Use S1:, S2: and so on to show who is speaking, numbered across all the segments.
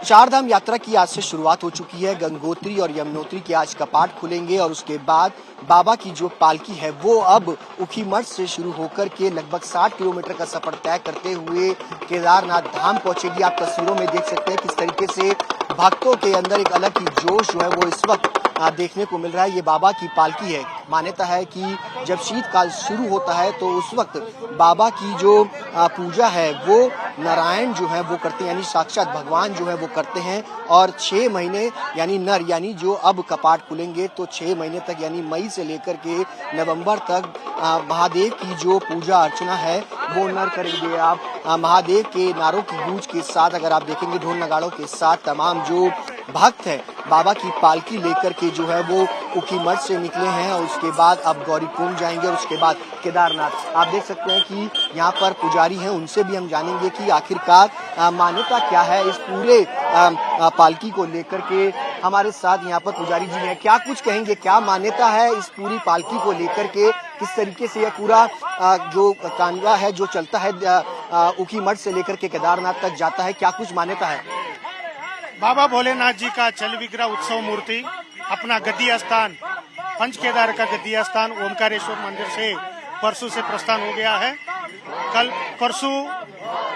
S1: चारधाम यात्रा की आज से शुरुआत हो चुकी है। गंगोत्री और यमुनोत्री के आज कपाट खुलेंगे और उसके बाद बाबा की जो पालकी है वो अब ऊखीमठ से शुरू होकर के लगभग 60 किलोमीटर का सफर तय करते हुए केदारनाथ धाम पहुंचेगी। आप तस्वीरों में देख सकते हैं किस तरीके से भक्तों के अंदर एक अलग ही जोश जो है वो इस वक्त देखने को मिल रहा है। ये बाबा की पालकी है। मान्यता है कि जब शीतकाल शुरू होता है तो उस वक्त बाबा की जो पूजा है वो नारायण जो है वो करते हैं, यानी साक्षात भगवान जो है वो करते हैं। और 6 महीने यानी नर यानी जो अब कपाट खुलेंगे तो 6 महीने तक यानी मई से लेकर के नवंबर तक महादेव की जो पूजा अर्चना है वो नर करेंगे। आप महादेव के नारों की गूंज के साथ अगर आप देखेंगे ढोल नगाड़ों के साथ तमाम जो भक्त हैं बाबा की पालकी लेकर के जो है वो ऊखीमठ से निकले हैं और उसके बाद अब गौरीकुंड जाएंगे और उसके बाद केदारनाथ। आप देख सकते हैं कि यहाँ पर पुजारी हैं, उनसे भी हम जानेंगे कि आखिरकार मान्यता क्या है इस पूरे पालकी को लेकर के। हमारे साथ यहाँ पर पुजारी जी हैं, क्या कुछ कहेंगे, क्या मान्यता है इस पूरी पालकी को लेकर के, किस तरीके से यह पूरा जो कानवा है जो चलता है ऊखीमठ से लेकर के केदारनाथ तक जाता है, क्या कुछ मान्यता है?
S2: बाबा भोलेनाथ जी का चल विग्रह उत्सव मूर्ति अपना गद्दी स्थान पंच केदार का गद्दी स्थान ओमकारेश्वर मंदिर से परसों से प्रस्थान हो गया है। कल परसों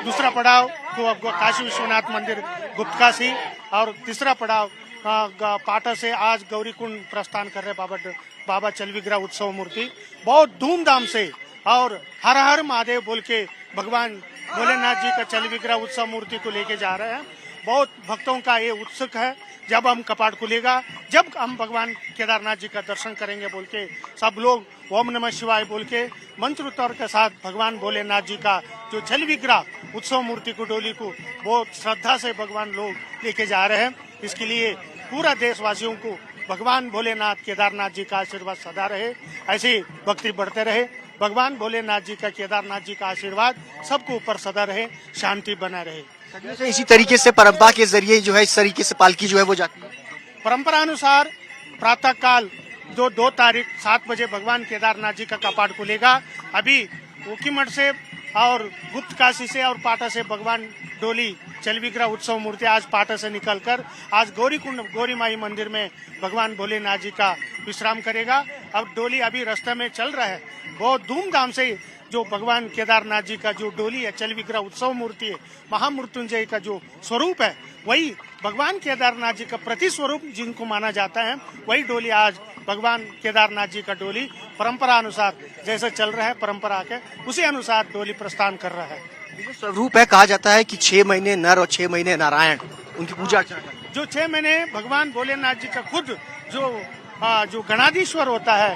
S2: दूसरा पड़ाव को काशी विश्वनाथ मंदिर गुप्तकाशी और तीसरा पड़ाव पाटा से आज गौरीकुंड प्रस्थान कर रहे बाबा चल विग्रह उत्सव मूर्ति बहुत धूमधाम से और हर हर महादेव बोल के भगवान भोलेनाथ जी का चल विग्रह उत्सव मूर्ति को लेके जा रहे हैं। बहुत भक्तों का ये उत्सुक है जब हम कपाट खुलेगा, जब हम भगवान केदारनाथ जी का दर्शन करेंगे बोल के सब लोग ओम नमः शिवाय बोल के मंत्रोच्चार के साथ भगवान भोलेनाथ जी का जो चल विग्रह उत्सव मूर्ति को डोली को बहुत श्रद्धा से भगवान लोग लेके जा रहे हैं। इसके लिए पूरा देशवासियों को भगवान भोलेनाथ केदारनाथ जी का आशीर्वाद सदा रहे, ऐसे भक्ति बढ़ते रहे। भगवान भोलेनाथ जी का केदारनाथ जी का आशीर्वाद सबको ऊपर सदा रहे, शांति बना रहे।
S1: इसी तरीके से परंपरा के जरिए जो है इस तरीके से पालकी जो है वो जाती है।
S2: परंपरा अनुसार प्रातः काल जो 2 तारीख 7 बजे भगवान केदारनाथ जी का कपाट खुलेगा। अभी ऊखीमठ से और गुप्तकाशी से और पाटा से भगवान डोली चल विग्रह उत्सव मूर्ति आज पाटा से निकलकर आज गौरीकुंड गौरी माई मंदिर में भगवान भोलेनाथ जी का विश्राम करेगा। अब डोली अभी रास्ते में चल रहा है। बहुत धूमधाम से जो भगवान केदारनाथ जी का जो डोली है चल विग्रह उत्सव मूर्ति है, महामृत्युंजय का जो स्वरूप है वही भगवान केदारनाथ जी का प्रति स्वरूप जिनको माना जाता है, वही डोली आज भगवान केदारनाथ जी का डोली परंपरा अनुसार जैसे चल रहा है परंपरा के उसी अनुसार डोली प्रस्थान कर रहा है।
S1: स्वरूप है, कहा जाता है कि 6 महीने नर और 6 महीने नारायण उनकी पूजा अर्चना।
S2: जो 6 महीने भगवान भोलेनाथ जी का खुद जो गणाधीश्वर होता है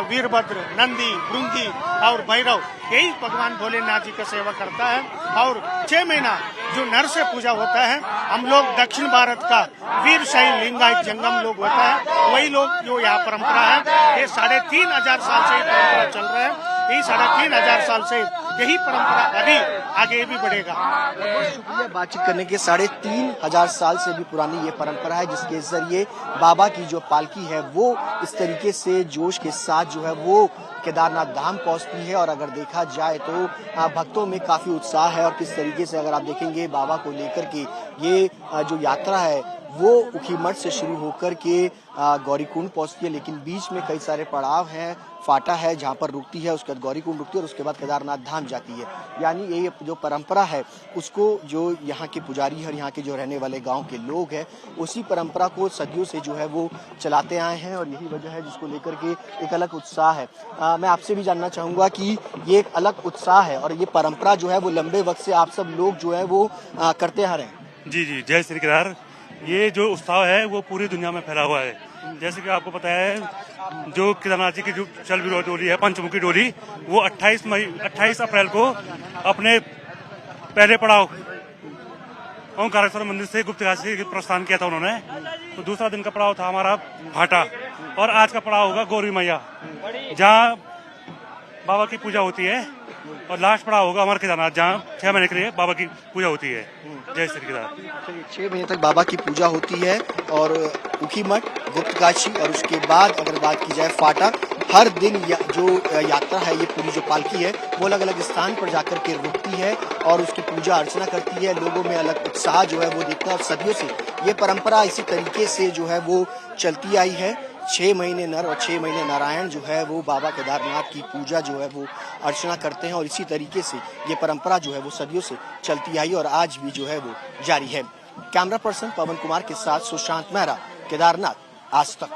S2: वीरभद्र, नंदी, भृंगी और भैरव, यही भगवान भोलेनाथ जी का सेवा करता है। और 6 महीना जो नर से पूजा होता है, हम लोग दक्षिण भारत का वीर शैव लिंगायत जंगम लोग होता है, वही लोग जो यहाँ परंपरा है। ये 3500 साल से ये परंपरा चल रहा है। यही 3500 साल से यही परंपरा अभी आगे भी बढ़ेगा।
S1: बहुत शुक्रिया बातचीत करने के। 3500 साल से भी पुरानी ये परंपरा है जिसके जरिए बाबा की जो पालकी है वो इस तरीके से जोश के साथ जो है वो केदारनाथ धाम पहुंचती है। और अगर देखा जाए तो भक्तों में काफी उत्साह है और किस तरीके से अगर आप देखेंगे बाबा को लेकर के ये जो यात्रा है वो ऊखीमठ से शुरू होकर के गौरीकुंड पहुंचती है, लेकिन बीच में कई सारे पड़ाव हैं, फाटा है जहां पर रुकती है, उसके बाद गौरीकुंड रुकती है और उसके बाद केदारनाथ धाम जाती है। यानी ये जो परंपरा है उसको जो यहाँ के पुजारी और यहाँ के जो रहने वाले गांव के लोग हैं उसी परंपरा को सदियों से जो है वो चलाते आए हैं और यही वजह है जिसको लेकर के एक अलग उत्साह है। मैं आपसे भी जानना चाहूंगा कि ये एक अलग उत्साह है और ये परंपरा जो है वो लंबे वक्त से आप सब लोग जो है वो करते आ रहे हैं।
S3: जी, जय श्री केदार। ये जो उत्साह है वो पूरी दुनिया में फैला हुआ है। जैसे कि आपको पता है जो केदारनाथ जी की जो चल विग्रह डोली है पंचमुखी डोली वो 28 अप्रैल को अपने पहले पड़ाव ओमकारेश्वर मंदिर से गुप्तकाशी प्रस्थान किया था उन्होंने। तो दूसरा दिन का पड़ाव था हमारा भाटा और आज का पड़ाव होगा गौरी मैया जहाँ बाबा की पूजा होती है और लास्ट पड़ाव होगा हमारे केदारनाथ जहाँ 6 महीने के लिए बाबा की पूजा होती है। जय श्री केदार।
S1: 6 महीने तक बाबा की पूजा होती है और ऊखीमठ, गुप्तकाशी और उसके बाद अगर बात की जाए फाटा हर दिन जो यात्रा है, ये पूरी जो पालकी है वो अलग अलग स्थान पर जाकर के रुकती है और उसकी पूजा अर्चना करती है। लोगों में अलग उत्साह जो है वो दिखता है और सदियों से ये परंपरा इसी तरीके से जो है वो चलती आई है। 6 महीने नर और 6 महीने नारायण जो है वो बाबा केदारनाथ की पूजा जो है वो अर्चना करते हैं और इसी तरीके से ये परंपरा जो है वो सदियों से चलती आई और आज भी जो है वो जारी है। कैमरा पर्सन पवन कुमार के साथ सुशांत मेहरा, केदारनाथ आज तक।